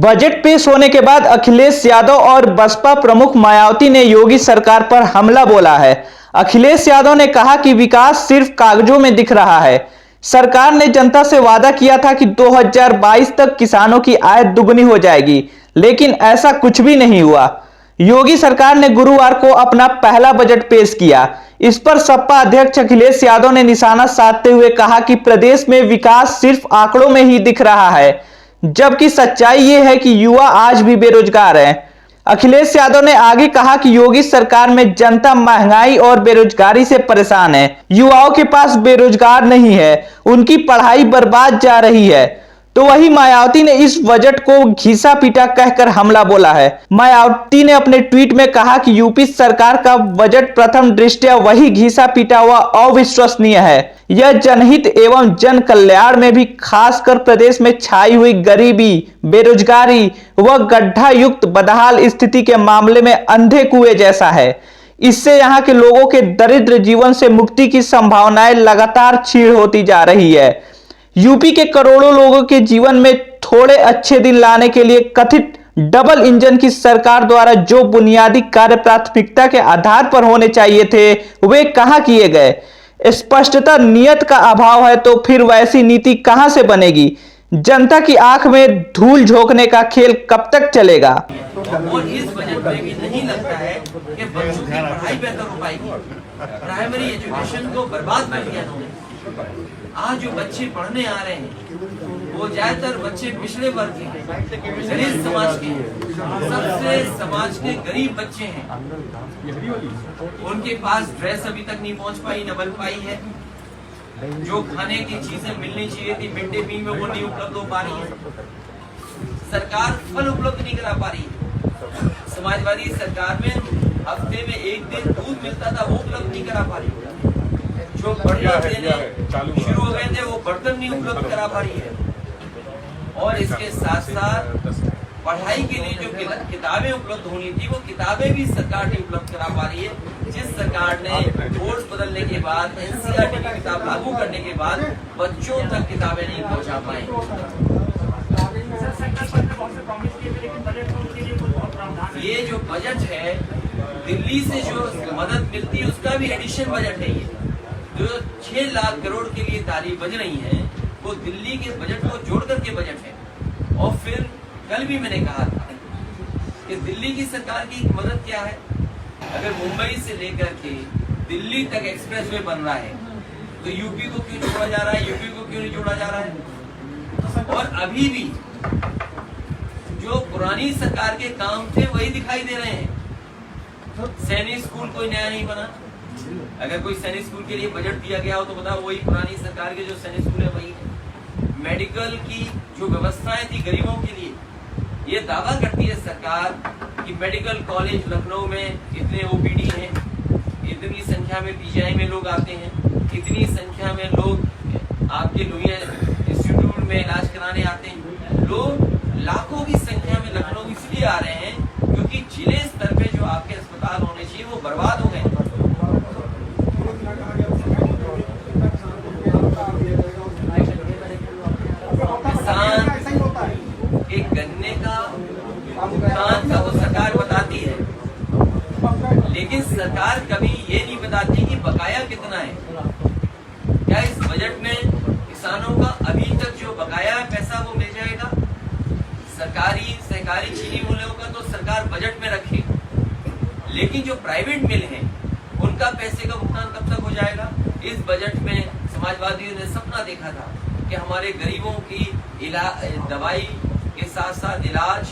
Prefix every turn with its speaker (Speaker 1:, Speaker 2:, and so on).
Speaker 1: Budget पेश होने के बाद अखिलेश यादव और बसपा प्रमुख मायावती ने योगी सरकार पर हमला बोला है। अखिलेश यादव ने कहा कि विकास सिर्फ कागजों में दिख रहा है। सरकार ने जनता से वादा किया था कि 2022 तक किसानों की आय दुगनी हो जाएगी, लेकिन ऐसा कुछ भी नहीं हुआ। योगी सरकार ने गुरुवार को अपना पहला बजट पेश किया। इस पर सपा अध्यक्ष अखिलेश यादव ने निशाना साधते हुए कहा कि प्रदेश में विकास सिर्फ आंकड़ों में ही दिख रहा है, जबकि सच्चाई यह है कि युवा आज भी बेरोजगार हैं। अखिलेश यादव ने आगे कहा कि योगी सरकार में जनता महंगाई और बेरोजगारी से परेशान है। युवाओं के पास बेरोजगार नहीं है, उनकी पढ़ाई बर्बाद जा रही है। तो वही मायावती ने इस बजट को घिसा पीटा कहकर हमला बोला है। मायावती ने अपने ट्वीट में कहा कि यूपी सरकार का बजट प्रथम दृष्टया वही घिसा पीटा हुआ अविश्वसनीय है। यह जनहित एवं जन कल्याण में भी खासकर प्रदेश में छाई हुई गरीबी, बेरोजगारी व गड्ढा युक्त बदहाल स्थिति के मामले में अंधे कुएं जैसा है। इससे यहाँ के लोगों के दरिद्र जीवन से मुक्ति की संभावनाएं लगातार क्षीण होती जा रही है। यूपी के करोड़ों लोगों के जीवन में थोड़े अच्छे दिन लाने के लिए कथित डबल इंजन की सरकार द्वारा जो बुनियादी कार्य प्राथमिकता के आधार पर होने चाहिए थे, वे कहां किए गए। स्पष्टता नियत का अभाव है, तो फिर वैसी नीति कहां से बनेगी। जनता की आंख में धूल झोंकने का खेल कब तक चलेगा।
Speaker 2: और इस बजट में भी नहीं लगता है कि बच्चों की पढ़ाई बेहतर हो पाएगी। प्राइमरी एजुकेशन को बर्बाद कर दिया उन्होंने। आज जो बच्चे पढ़ने आ रहे हैं वो ज्यादातर बच्चे पिछड़े वर्ग के, गरीब समाज के, सबसे समाज के गरीब बच्चे हैं। उनके पास ड्रेस अभी तक नहीं पहुंच पाई, न बन पाई है। जो खाने की चीजें मिलनी चाहिए थी मिड डे मील में, वो नहीं उपलब्ध हो पा रही है। सरकार फल उपलब्ध नहीं करा पा रही है। समाजवादी सरकार में हफ्ते में एक दिन दूध मिलता था, वो उपलब्ध नहीं करा पा रही है। जो बर्तन देने शुरू हो गए थे वो बर्तन नहीं उपलब्ध करा पा रही है। और इसके साथ साथ पढ़ाई के लिए जो किताबें उपलब्ध होनी थी, वो किताबें भी सरकार नहीं उपलब्ध करा पा रही है। जिस सरकार ने कोर्स बदलने के बाद, एनसीईआरटी की किताब लागू करने के बाद बच्चों तक किताबें नहीं पहुंचा पाई। ये जो बजट है, दिल्ली से जो मदद मिलती है उसका भी एडिशन बजट है। ये जो 6 लाख करोड़ के लिए तारीफ बज रही है, वो दिल्ली के बजट को जोड़ करके बजट है। और फिर कल भी मैंने कहा था कि दिल्ली की सरकार की मदद क्या है। अगर मुंबई से लेकर के दिल्ली तक एक्सप्रेसवे बन रहा है, तो यूपी को क्यों जोड़ा जा रहा है, यूपी को क्यों नहीं जोड़ा जा रहा है। और अभी भी जो पुरानी सरकार के काम थे वही दिखाई दे रहे हैं। सैनिक स्कूल कोई नया नहीं बना। अगर कोई सैनिक स्कूल के लिए बजट दिया गया हो तो बताओ, वही पुरानी सरकार के जो सैनिक स्कूल है वही है। मेडिकल की जो व्यवस्थाएं थी गरीबों के लिए, ये दावा करती है सरकार कि मेडिकल कॉलेज लखनऊ में इतने ओपीडी हैं, इतनी संख्या में पीजीआई में लोग आते हैं, इतनी संख्या में लोग आपके लोहिया इंस्टीट्यूट में इलाज कराने आते हैं। लोग लाखों की संख्या में लखनऊ इसलिए आ रहे हैं क्योंकि जिले स्तर पे जो आपके अस्पताल होने चाहिए वो बर्बाद हो गए। एक गन्ने का भुगतान का तो सरकार बताती है, लेकिन सरकार कभी ये नहीं बताती कि बकाया कितना है। क्या इस बजट में किसानों का अभी तक जो बकाया है पैसा वो मिल जाएगा। सरकारी सहकारी चीनी मिलों का तो सरकार बजट में रखे, लेकिन जो प्राइवेट मिल हैं उनका पैसे का भुगतान कब तक हो जाएगा। इस बजट में समाजवादियों ने सपना देखा था कि हमारे गरीबों की दवाई के साथ साथ इलाज